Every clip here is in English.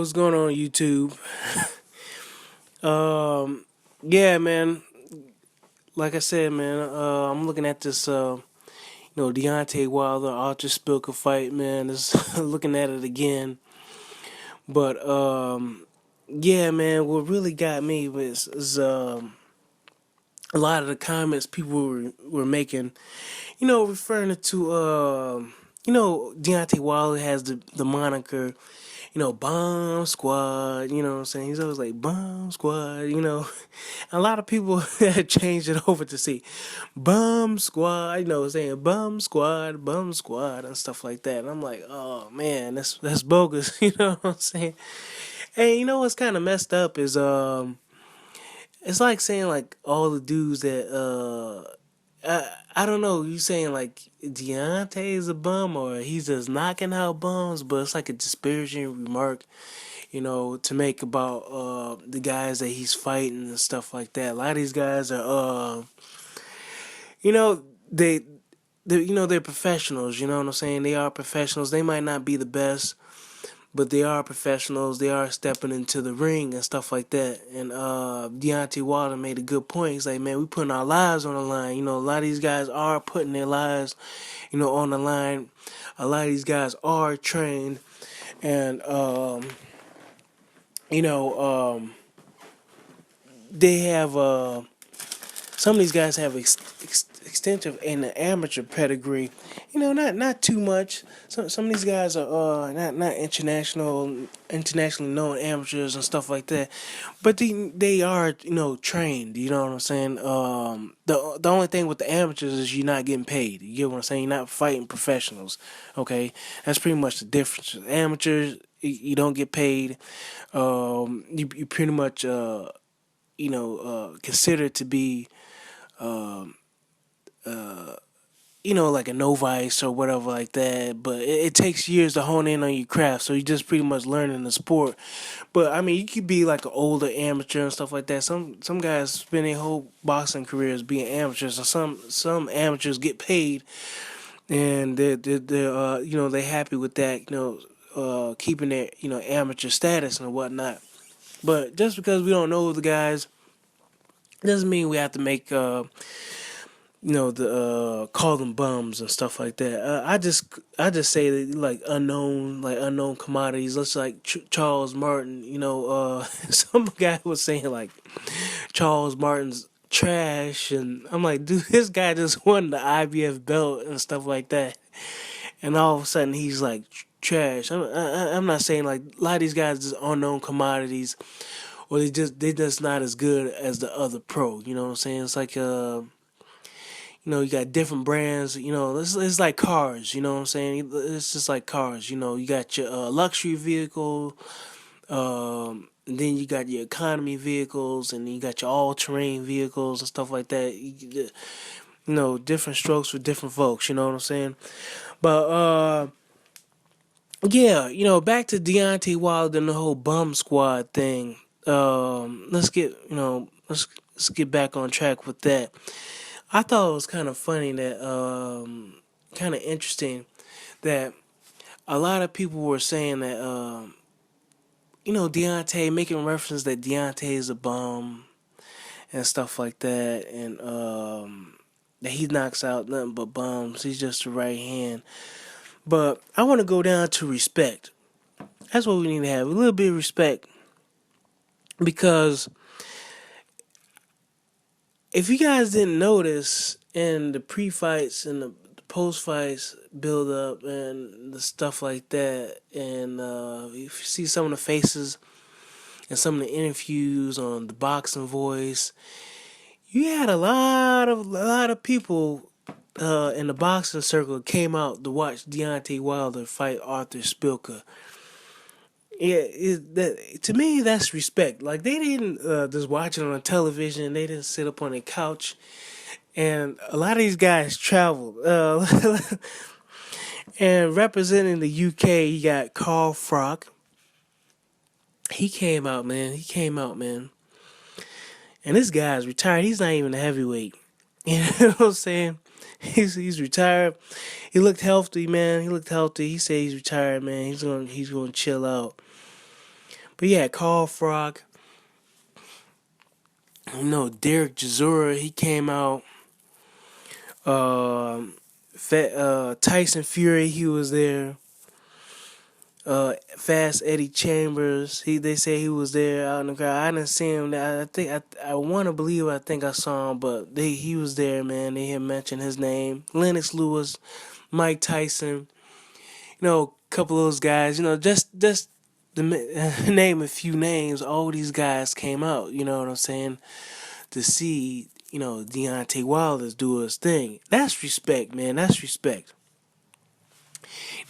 what's going on YouTube? Yeah, man. Like I said, man, I'm looking at this, Deontay Wilder Arthur Szpilka fight, man. Just looking at it again, but yeah, man. What really got me was a lot of the comments people were making, referring to, Deontay Wilder has the moniker, Bomb Squad, what I'm saying? He's always like, Bomb Squad. A lot of people had changed it over to say, Bum Squad, saying Bum Squad, and stuff like that. And I'm like, oh, man, that's bogus, you know what I'm saying? And what's kind of messed up is, it's like saying, like, all the dudes that, I don't know. You saying like Deontay is a bum or he's just knocking out bums, but it's like a disparaging remark, to make about the guys that he's fighting and stuff like that. A lot of these guys are, you know, they, they're professionals. You know what I'm saying? They are professionals. They might not be the best, but they are professionals. They are stepping into the ring and stuff like that. And Deontay Wilder made a good point. He's like, man, we putting our lives on the line. A lot of these guys are putting their lives, on the line. A lot of these guys are trained, and you know, they have some of these guys have extensive and amateur pedigree. Not too much. Some of these guys are not internationally known amateurs and stuff like that, but they are trained. You know what I'm saying? The only thing with the amateurs is you're not getting paid. You get what I'm saying? You're not fighting professionals. Okay, that's pretty much the difference. Amateurs, you don't get paid. You pretty much considered to be like a novice or whatever like that. But it takes years to hone in on your craft, so you just pretty much learning the sport. But I mean, you could be like an older amateur and stuff like that. Some guys spend their whole boxing careers being amateurs, and some amateurs get paid, and they're happy with that. Keeping their amateur status and whatnot. But just because we don't know the guys doesn't mean we have to make the call them bums and stuff like that. I just say that unknown commodities. Let's like Charles Martin. Some guy was saying like Charles Martin's trash, and I'm like, dude, this guy just won the IBF belt and stuff like that, and all of a sudden he's like trash. I'm not saying like a lot of these guys just unknown commodities, or they just not as good as the other pro. You know what I'm saying? It's like you got different brands. It's like cars. You know what I'm saying? It's just like cars. You got your luxury vehicle, and then you got your economy vehicles, and then you got your all-terrain vehicles and stuff like that. Different strokes for different folks. You know what I'm saying? But yeah, back to Deontay Wilder and the whole bum squad thing. Let's let's get back on track with that. I thought it was kind of funny that, kind of interesting that a lot of people were saying that, Deontay, making reference that Deontay is a bum and stuff like that, and that he knocks out nothing but bums. He's just the right hand. But I want to go down to respect. That's what we need to have, a little bit of respect, because if you guys didn't notice in the pre-fights and the post-fights build-up and the stuff like that, and if you see some of the faces and some of the interviews on the Boxing Voice, you had a lot of people in the boxing circle came out to watch Deontay Wilder fight Arthur Szpilka. Yeah, to me that's respect. Like, they didn't just watch it on television. They didn't sit up on a couch. And a lot of these guys traveled. And representing the UK, you got Carl Frock. He came out, man. And this guy's retired. He's not even a heavyweight. You know what I'm saying? He's retired. He looked healthy, man. He said he's retired, man. He's gonna chill out. But yeah, Carl Frog, Derek Chisora, he came out. Um, Tyson Fury, he was there. Fast Eddie Chambers, they say he was there out in the crowd. I didn't see him. I want to believe. I think I saw him, but he was there, man. They had mentioned his name. Lennox Lewis, Mike Tyson, a couple of those guys. Just to name a few names. All these guys came out. You know what I'm saying? To see Deontay Wilder do his thing. That's respect, man. That's respect.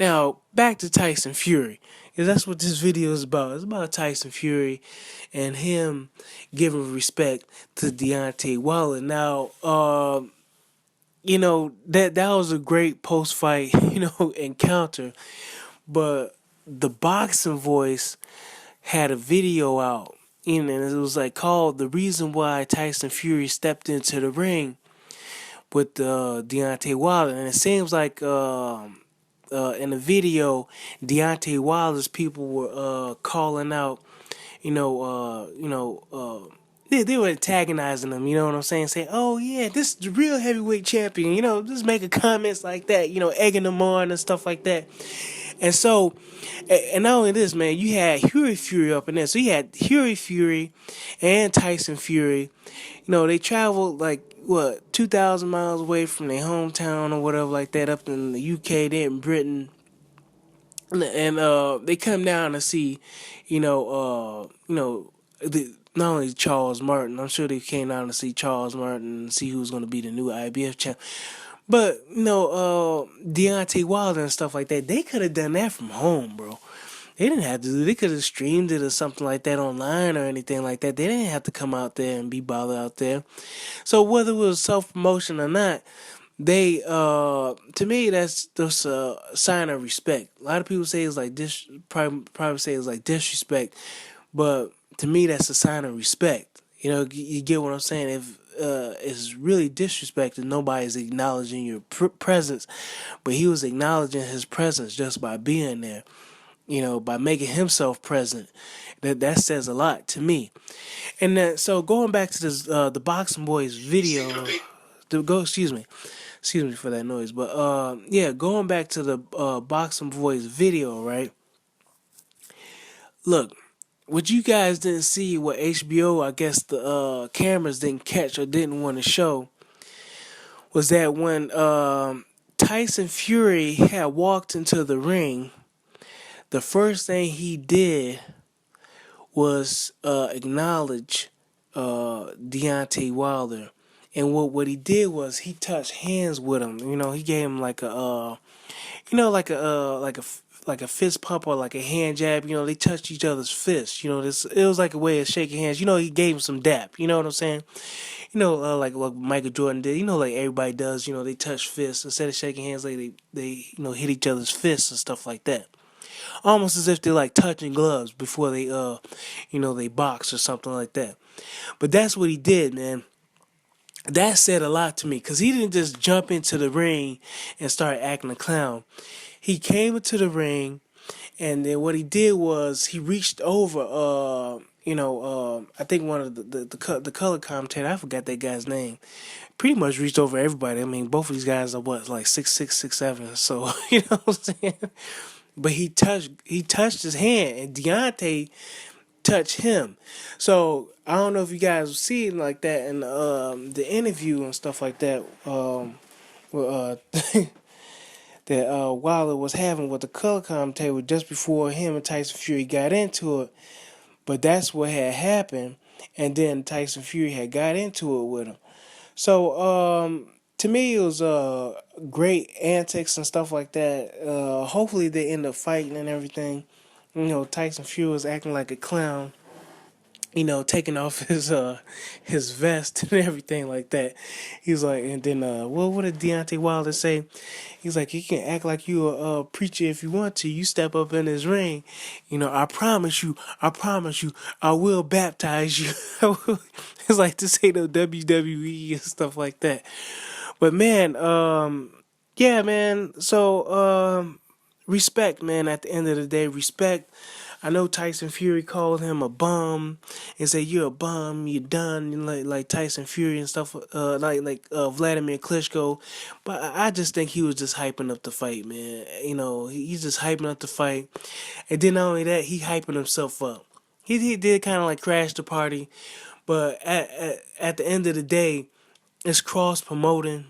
Now, back to Tyson Fury. Because that's what this video is about. It's about Tyson Fury and him giving respect to Deontay Wilder. Now, that was a great post-fight, encounter. But the boxing voice had a video out. And it was called "The Reason Why Tyson Fury Stepped Into the Ring with Deontay Wilder." And it seems like in the video, Deontay Wilder's people were calling out, they were antagonizing him. You know what I'm saying? Saying, "Oh yeah, this is the real heavyweight champion." Just making comments like that. Egging them on and stuff like that. And so, and not only this, man, you had Huey Fury up in there. So you had Huey Fury and Tyson Fury. They traveled 2,000 miles away from their hometown or whatever like that, up in the UK, they're in Britain. And they come down to see, not only Charles Martin. I'm sure they came down to see Charles Martin and see who's going to be the new IBF champ. But, Deontay Wilder and stuff like that, they could have done that from home, bro. They didn't have to. They could have streamed it or something like that online or anything like that. They didn't have to come out there and be bothered out there. So whether it was self-promotion or not, they, to me, that's just a sign of respect. A lot of people say it's like probably say it's like disrespect, but to me, that's a sign of respect. You get what I'm saying? If it's really disrespected, nobody's acknowledging your presence, but he was acknowledging his presence just by being there. By making himself present. That says a lot to me. And then, so going back to this, the Boxing Boys video, excuse me for that noise, but going back to the Boxing Boys video, right? Look, what you guys didn't see, what HBO, I guess the cameras didn't catch or didn't want to show, was that when Tyson Fury had walked into the ring, the first thing he did was acknowledge Deontay Wilder. And what he did was he touched hands with him. He gave him like a like a fist pump or like a hand jab. They touched each other's fists. It was like a way of shaking hands. He gave him some dap. You know what I'm saying? Like Michael Jordan did. Like everybody does. They touch fists instead of shaking hands. Like they hit each other's fists and stuff like that. Almost as if they're like touching gloves before they they box or something like that. But that's what he did, man. That said a lot to me, because he didn't just jump into the ring and start acting a clown. He came into the ring, and then what he did was he reached over, I think one of the color commentator, I forgot that guy's name, pretty much reached over everybody. I mean, both of these guys are like 6'6", 6'7", so you know what I'm saying. But he touched his hand, and Deontay touched him. So I don't know if you guys see it like that in the interview and stuff like that. That Wilder was having with the color commentator just before him and Tyson Fury got into it. But that's what had happened, and then Tyson Fury had got into it with him. So to me, it was great antics and stuff like that. Hopefully they end up fighting and everything. Tyson Fury was acting like a clown. Taking off his vest and everything like that. He's like, and then what did Deontay Wilder say? He's like, you can act like you a preacher if you want to. You step up in his ring, I promise you, I will baptize you. It's like to say the WWE and stuff like that. But man, yeah, man. So respect, man. At the end of the day, respect. I know Tyson Fury called him a bum and said you're a bum, you're done, and like Tyson Fury and stuff, Vladimir Klitschko. But I just think he was just hyping up the fight, man. He's just hyping up the fight, and then not only that, he hyping himself up. He did kind of like crash the party, but at the end of the day, it's cross promoting.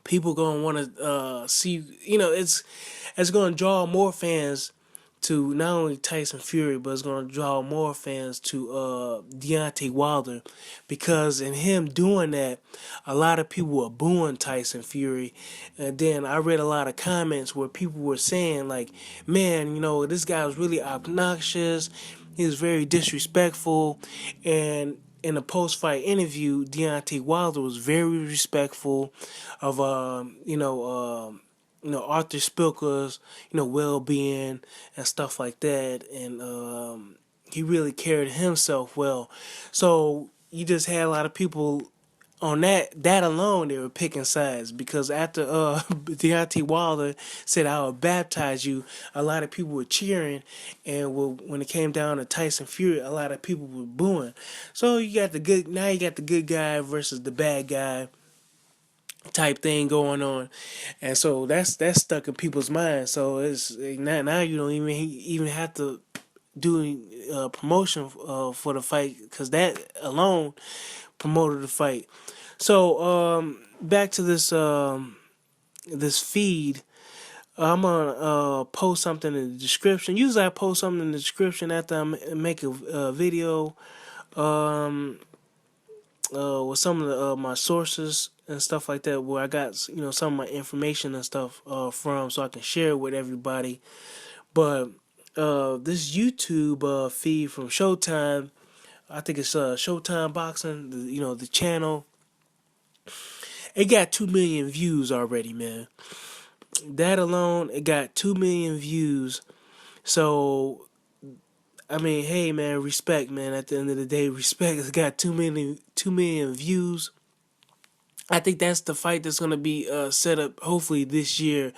People gonna want to see. It's gonna draw more fans to not only Tyson Fury, but it's gonna draw more fans to Deontay Wilder, because in him doing that, a lot of people were booing Tyson Fury, and then I read a lot of comments where people were saying like, "Man, this guy was really obnoxious. He was very disrespectful," and in a post-fight interview, Deontay Wilder was very respectful of Arthur Szpilka's well-being and stuff like that, and he really carried himself well. So you just had a lot of people on that alone, they were picking sides, because after Deontay Wilder said I will baptize you, a lot of people were cheering, and when it came down to Tyson Fury, a lot of people were booing. So you got the good guy versus the bad guy type thing going on, and so that's stuck in people's minds. So it's now you don't even have to do promotion for the fight, because that alone promoted the fight. So back to this feed. I'm gonna post something in the description. Usually I post something in the description after I make a video with some of my sources and stuff like that, where I got some of my information and stuff from, so I can share it with everybody. But this YouTube feed from Showtime, I think it's Showtime Boxing, the channel. It got 2 million views already, man. That alone, it got 2 million views. So, I mean, hey, man, respect, man. At the end of the day, respect. It's got 2 million views. I think that's the fight that's going to be set up hopefully this year.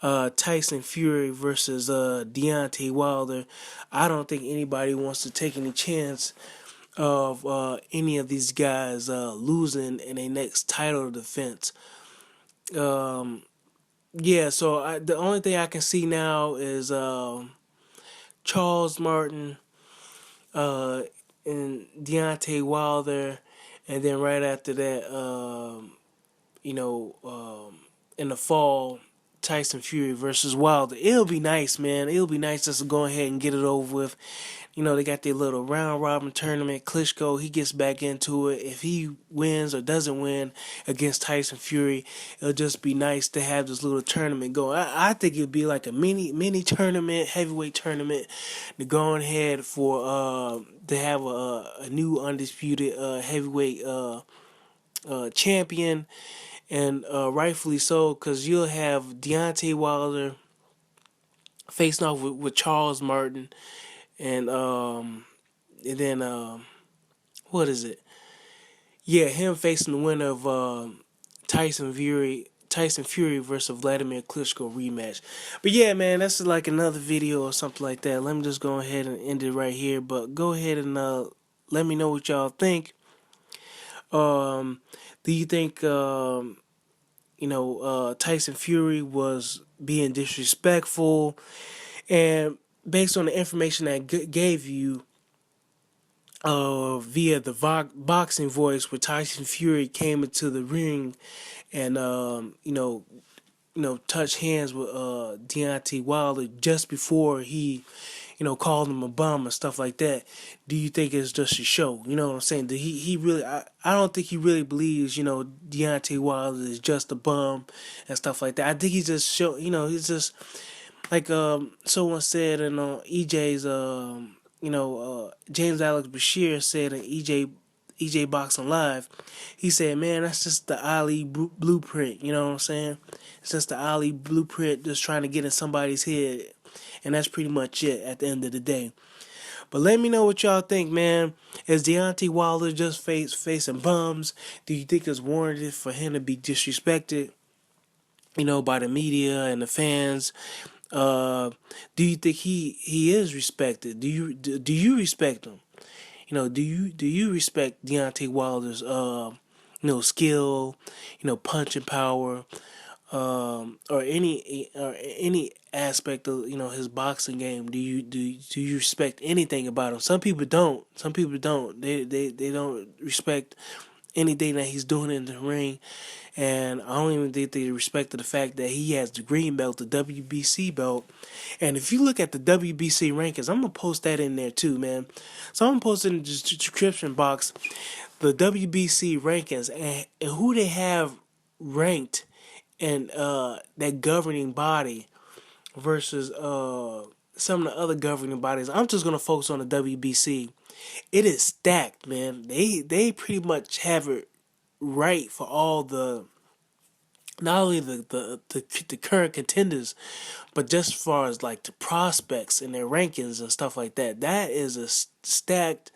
Tyson Fury versus Deontay Wilder. I don't think anybody wants to take any chance of any of these guys losing in a next title defense. Yeah, so the only thing I can see now is Charles Martin and Deontay Wilder, and then right after that, in the fall, Tyson Fury versus Wilder. It'll be nice, man. It'll be nice just to go ahead and get it over with. They got their little round robin tournament. Klitschko, he gets back into it. If he wins or doesn't win against Tyson Fury, it'll just be nice to have this little tournament going. I think it'd be like a mini tournament, heavyweight tournament, to go ahead for to have a new undisputed heavyweight champion, and rightfully so, because you'll have Deontay Wilder facing off with Charles Martin. And then what is it? Yeah, him facing the winner of Tyson Fury versus Vladimir Klitschko rematch. But yeah, man, that's like another video or something like that. Let me just go ahead and end it right here. But go ahead and let me know what y'all think. Do you think Tyson Fury was being disrespectful? And based on the information I gave you via the boxing voice, where Tyson Fury came into the ring and touched hands with Deontay Wilder just before he called him a bum and stuff like that. Do you think it's just a show? You know what I'm saying? Did he really? I don't think he really believes Deontay Wilder is just a bum and stuff like that. I think he just he's just like someone said in EJ's James Alex Bashir said in EJ Boxing Live. He said, man, that's just the Ali blueprint. You know what I'm saying? It's just the Ali blueprint, just trying to get in somebody's head, and that's pretty much it at the end of the day. But let me know what y'all think, man. Is Deontay Wilder just facing bums? Do you think it's warranted for him to be disrespected by the media and the fans? Uh, do you think he is respected? Do you respect him? Do you respect Deontay Wilder's skill, punching power, or any aspect of his boxing game? Do you respect anything about him? Some people don't. Some people don't. They don't respect anything that he's doing in the ring, and I don't even think they respect the fact that he has the green belt, the WBC belt. And if you look at the WBC rankings, I'm gonna post that in there too, man. So I'm gonna post in the description box the WBC rankings and who they have ranked in that governing body versus some of the other governing bodies. I'm just gonna focus on the WBC. It is stacked, man. They pretty much have it right for all the not only the current contenders, but just as far as like the prospects and their rankings and stuff like that. That is a stacked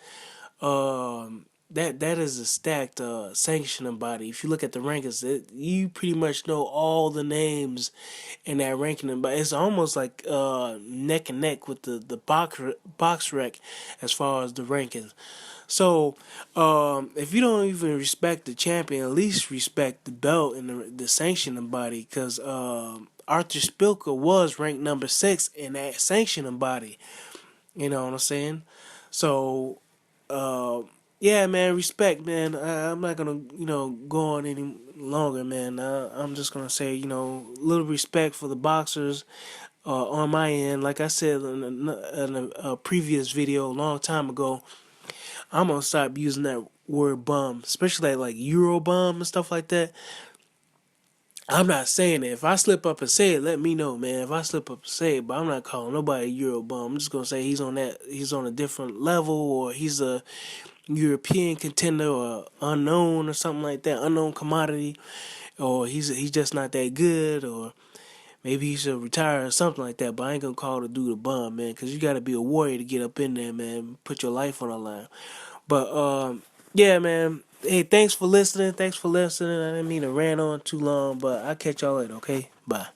that is a stacked sanctioning body. If you look at the rankings, you pretty much know all the names in that ranking, but it's almost like neck and neck with the box rec as far as the rankings. So, if you don't even respect the champion, at least respect the belt and the sanctioning body, because Arthur Szpilka was ranked number 6 in that sanctioning body. You know what I'm saying? So, uh, yeah, man, respect, man. I'm not gonna, go on any longer, man. I'm just gonna say, little respect for the boxers on my end. Like I said in a previous video a long time ago, I'm gonna stop using that word bum, especially like Euro bum and stuff like that. I'm not saying it. If I slip up and say it, let me know, man. If I slip up and say it, but I'm not calling nobody a Euro bum. I'm just gonna say he's on a different level, or he's a European contender, or unknown, or something like that, unknown commodity, or he's just not that good, or maybe he should retire or something like that. But I ain't gonna call the dude a bum, man, because you gotta be a warrior to get up in there, man. Put your life on the line. But yeah, man. Hey, thanks for listening. Thanks for listening. I didn't mean to rant on too long, but I'll catch y'all later. Okay, bye.